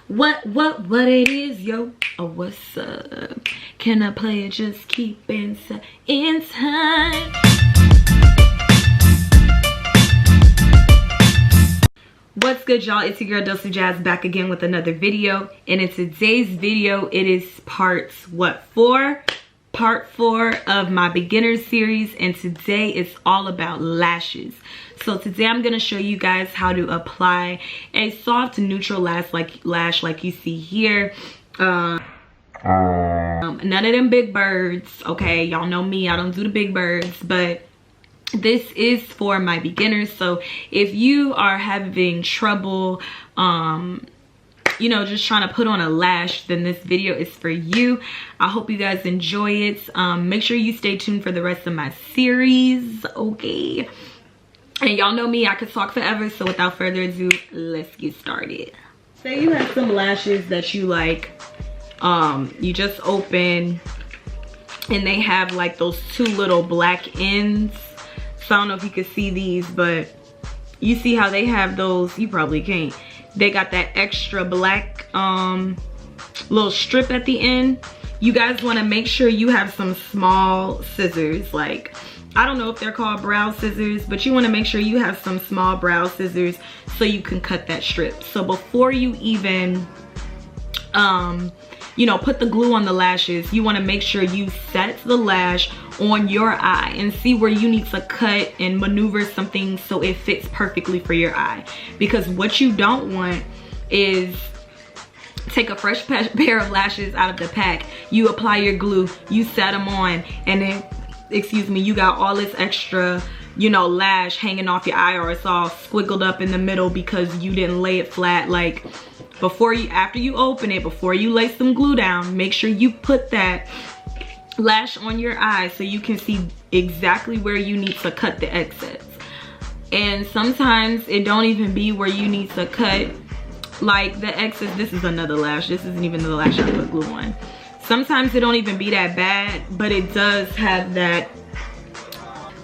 What it is, yo? Oh, what's up? Can I play it? Just keep in time. What's good, y'all? It's your girl Doseofjass back again with another video. And in today's video, it is part 4 of my beginner series, and today it's all about lashes. So today I'm going to show you guys how to apply a soft neutral lash like you see here. None of them big birds, okay? Y'all know me, I don't do the big birds, but this is for my beginners. So if you are having trouble you know, just trying to put on a lash, then this video is for you. I hope you guys enjoy it. Make sure you stay tuned for the rest of my series, okay? And y'all know me, I could talk forever, so without further ado, let's get started. Say you have some lashes that you like, you just open and they have like those 2 little black ends. So I don't know if you can see these, but you see how they have those, you probably can't. They got that extra black little strip at the end. You guys want to make sure you have some small scissors. Like, I don't know if they're called brow scissors, but you want to make sure you have some small brow scissors so you can cut that strip. So before you even you know, put the glue on the lashes, you want to make sure you set the lash on your eye and see where you need to cut and maneuver something so it fits perfectly for your eye. Because what you don't want is take a fresh pair of lashes out of the pack, you apply your glue, you set them on, and then, excuse me, you got all this extra, you know, lash hanging off your eye, or it's all squiggled up in the middle because you didn't lay it flat. Like, after you open it, before you lay some glue down, make sure you put that lash on your eye so you can see exactly where you need to cut the excess. And sometimes it don't even be where you need to cut like the excess. This is another lash, this isn't even the lash I put glue on. Sometimes it don't even be that bad, but it does have that,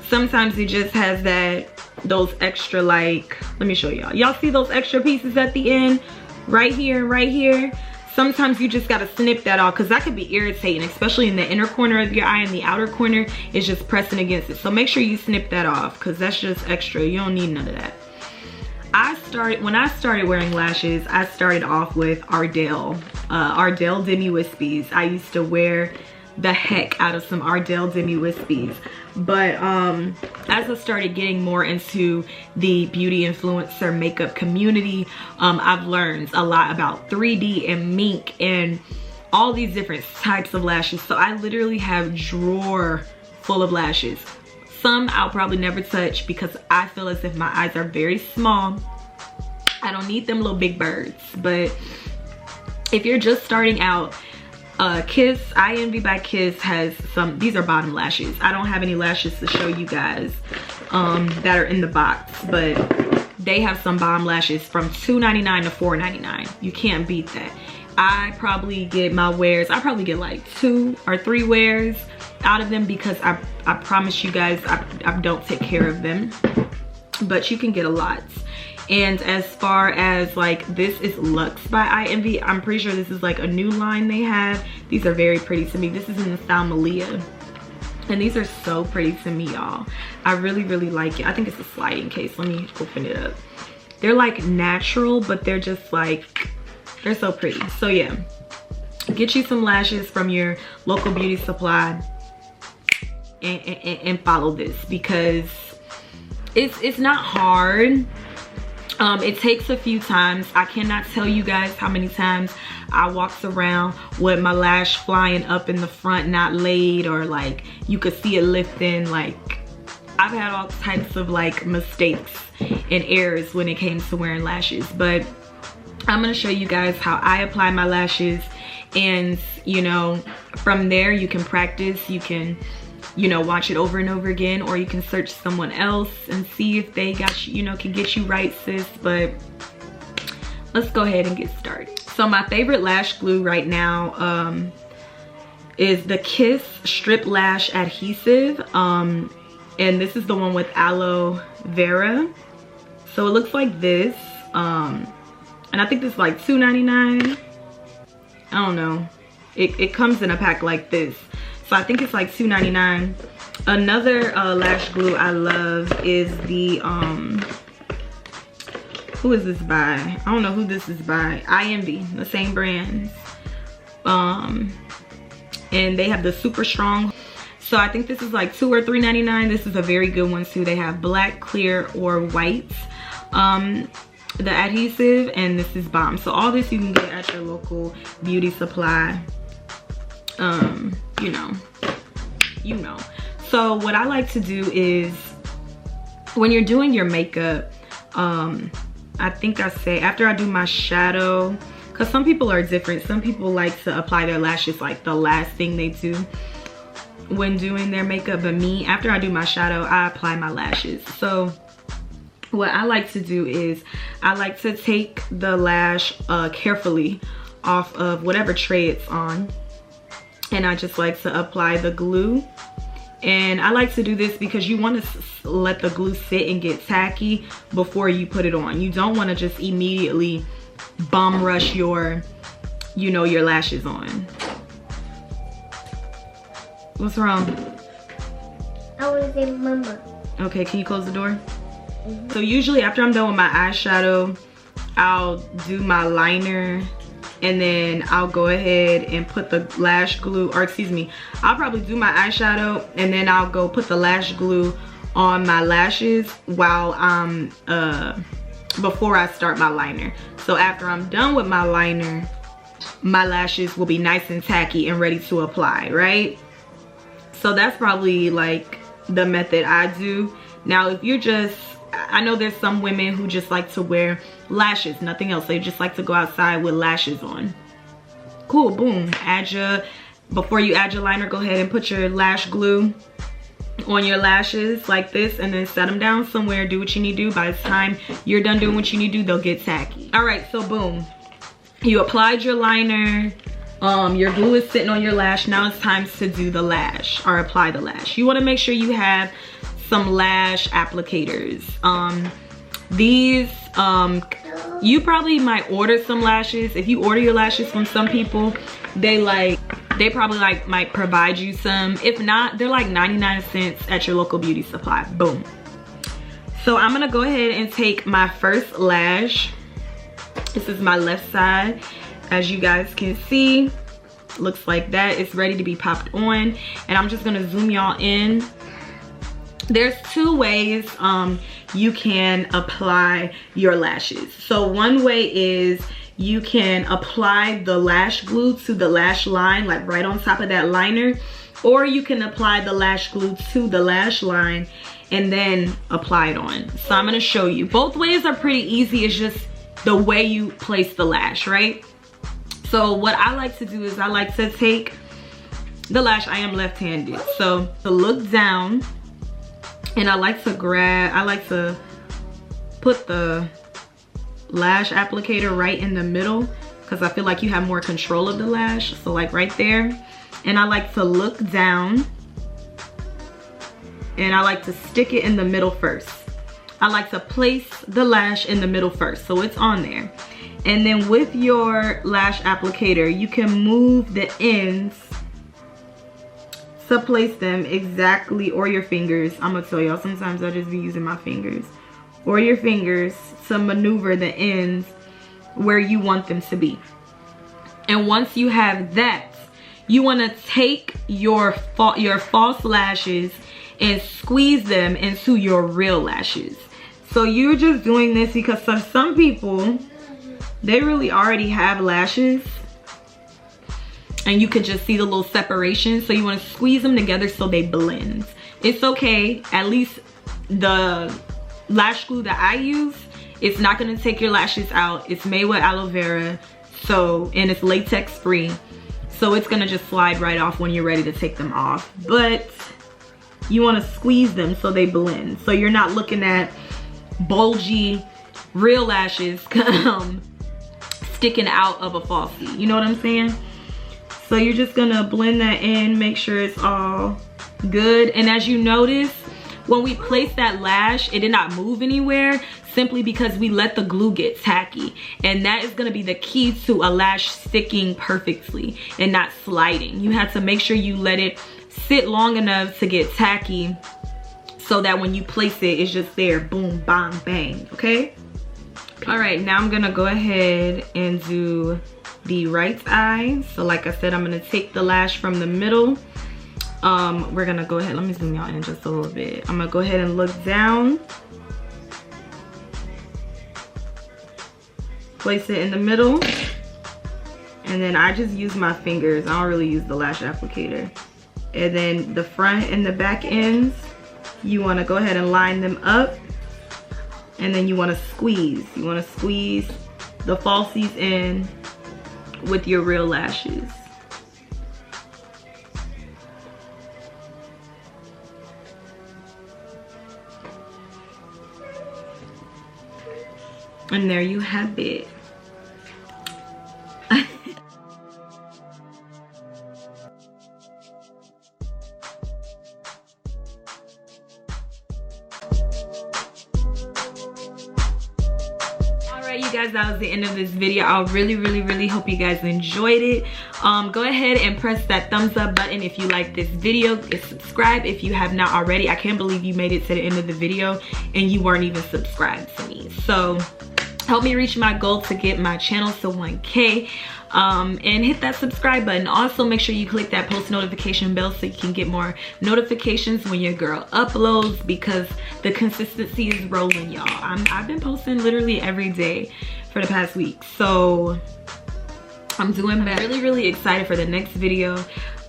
sometimes it just has that, those extra, like, let me show y'all see those extra pieces at the end, right here. Sometimes you just gotta snip that off because that could be irritating, especially in the inner corner of your eye, and the outer corner is just pressing against it. So make sure you snip that off because that's just extra. You don't need none of that. When I started wearing lashes, I started off with Ardell Demi Wispies. I used to wear the heck out of some Ardell Demi Wispies. But as I started getting more into the beauty influencer makeup community, I've learned a lot about 3D and mink and all these different types of lashes. So I literally have a drawer full of lashes. Some I'll probably never touch because I feel as if my eyes are very small. I don't need them little big birds. But if you're just starting out, Kiss, I Envy by Kiss has some, these are bottom lashes. I don't have any lashes to show you guys that are in the box, but they have some bottom lashes from $2.99 to $4.99. You can't beat that. I probably get my wears, I probably get like 2 or 3 wears out of them because I promise you guys I don't take care of them, but you can get a lot. And as far as like, this is Luxe by I Envy. I'm pretty sure this is like a new line they have. These are very pretty to me. This is in the style Malia. And these are so pretty to me, y'all. I really like it. I think it's a sliding case. Let me open it up. They're like natural, but they're just like, they're so pretty. So yeah, get you some lashes from your local beauty supply and follow this because it's not hard. It takes a few times. I cannot tell you guys how many times I walked around with my lash flying up in the front, not laid, or like you could see it lifting. Like, I've had all types of like mistakes and errors when it came to wearing lashes, but I'm gonna show you guys how I apply my lashes, and you know, from there you can practice, you can, you know, watch it over and over again, or you can search someone else and see if they got you, you know, can get you right, sis. But let's go ahead and get started. So my favorite lash glue right now is the Kiss Strip Lash Adhesive, and this is the one with aloe vera. So it looks like this. And I think this is like $2.99. I don't know. It comes in a pack like this. So I think it's like $2.99. Another lash glue I love is the, who is this by? I don't know who this is by. IMV, the same brand. And they have the super strong. So I think this is like $2 or $3.99. This is a very good one too. They have black, clear, or white. The adhesive, and this is bomb. So all this you can get at your local beauty supply. You know. So what I like to do is when you're doing your makeup, I think I say after I do my shadow, because some people are different. Some people like to apply their lashes like the last thing they do when doing their makeup, but me, after I do my shadow, I apply my lashes. So what I like to do is I like to take the lash carefully off of whatever tray it's on, and I just like to apply the glue. And I like to do this because you want to let the glue sit and get tacky before you put it on. You don't want to just immediately bomb rush your, your lashes on. What's wrong? I want to say mama. Okay, can you close the door? So usually after I'm done with my eyeshadow, I'll do my liner, and then I'll go ahead and put the lash glue, or excuse me, I'll probably do my eyeshadow and then I'll go put the lash glue on my lashes while I'm, before I start my liner. So after I'm done with my liner, my lashes will be nice and tacky and ready to apply, right? So that's probably like the method I do. Now if you're just, I know there's some women who just like to wear lashes, nothing else. They just like to go outside with lashes on. Cool, boom. Before you add your liner, go ahead and put your lash glue on your lashes like this, and then set them down somewhere. Do what you need to do. By the time you're done doing what you need to do, they'll get tacky. All right, so boom. You applied your liner. Your glue is sitting on your lash. Now it's time to do the lash, or apply the lash. You want to make sure you have some lash applicators. These, you probably might order some lashes. If you order your lashes from some people, they probably might provide you some. If not, they're like 99 cents at your local beauty supply. Boom. So I'm gonna go ahead and take my first lash. This is my left side. As you guys can see, looks like that. It's ready to be popped on, and I'm just gonna zoom y'all in. There's two ways you can apply your lashes. So one way is you can apply the lash glue to the lash line, like right on top of that liner, or you can apply the lash glue to the lash line and then apply it on. So I'm gonna show you. Both ways are pretty easy. It's just the way you place the lash, right? So what I like to do is I like to take the lash. I am left-handed, so to look down, and I like to put the lash applicator right in the middle, because I feel like you have more control of the lash. So like right there. And I like to look down, and I like to stick it in the middle first. I like to place the lash in the middle first, so it's on there. And then with your lash applicator, you can move the ends to place them exactly, or your fingers. I'm gonna tell y'all, sometimes I just be using my fingers, or your fingers, to maneuver the ends where you want them to be. And once you have that, you want to take your false lashes and squeeze them into your real lashes. So you're just doing this because some people, they really already have lashes, and you could just see the little separation. So you want to squeeze them together so they blend. It's okay. At least the lash glue that I use, it's not going to take your lashes out. It's made with aloe vera, and it's latex free. So it's going to just slide right off when you're ready to take them off. But you want to squeeze them so they blend. So you're not looking at bulgy real lashes sticking out of a falsie. You know what I'm saying? So you're just gonna blend that in, make sure it's all good. And as you notice, when we place that lash, it did not move anywhere. simply because we let the glue get tacky. And that is gonna be the key to a lash sticking perfectly and not sliding. You have to make sure you let it sit long enough to get tacky so that when you place it, it's just there, boom, bang, bang, okay? All right, now I'm gonna go ahead and do the right eye. So like I said, I'm gonna take the lash from the middle. We're gonna go ahead, let me zoom y'all in just a little bit. I'm gonna go ahead and look down. Place it in the middle. And then I just use my fingers. I don't really use the lash applicator. And then the front and the back ends, you wanna go ahead and line them up. And then you wanna squeeze. You wanna squeeze the falsies in with your real lashes. And there you have it. You guys, that was the end of this video. I really hope you guys enjoyed it. Go ahead and press that thumbs up button if you like this video, and subscribe if you have not already. I can't believe you made it to the end of the video and you weren't even subscribed to me. So help me reach my goal to get my channel to 1K. And hit that subscribe button. Also make sure you click that post notification bell so you can get more notifications when your girl uploads, because the consistency is rolling, y'all. I've been posting literally every day for the past week, so I'm doing better. I'm really excited for the next video.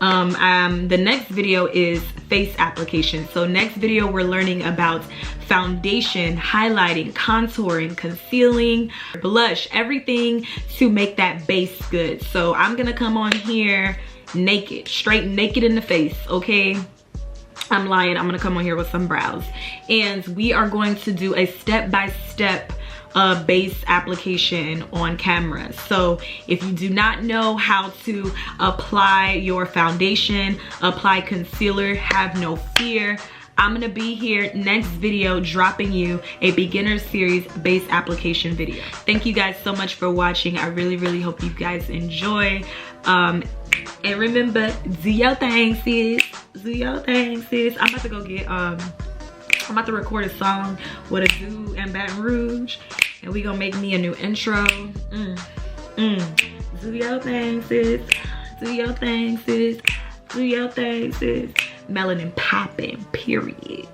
The next video is face application. So next video we're learning about foundation, highlighting, contouring, concealing, blush, everything to make that base good. So I'm gonna come on here naked, straight naked in the face, okay? I'm lying. I'm gonna come on here with some brows, and we are going to do a step-by-step base application on camera. So if you do not know how to apply your foundation, apply concealer, have no fear. I'm gonna be here next video dropping you a beginner series base application video. Thank you guys so much for watching. I really hope you guys enjoy. And remember, do your thing, sis. Do your thing, sis. I'm about to go get I'm about to record a song with a dude in Baton Rouge, and we gonna make me a new intro. Do your thing, sis. Do your thing, sis. Do your thing, sis. Melanin popping, period.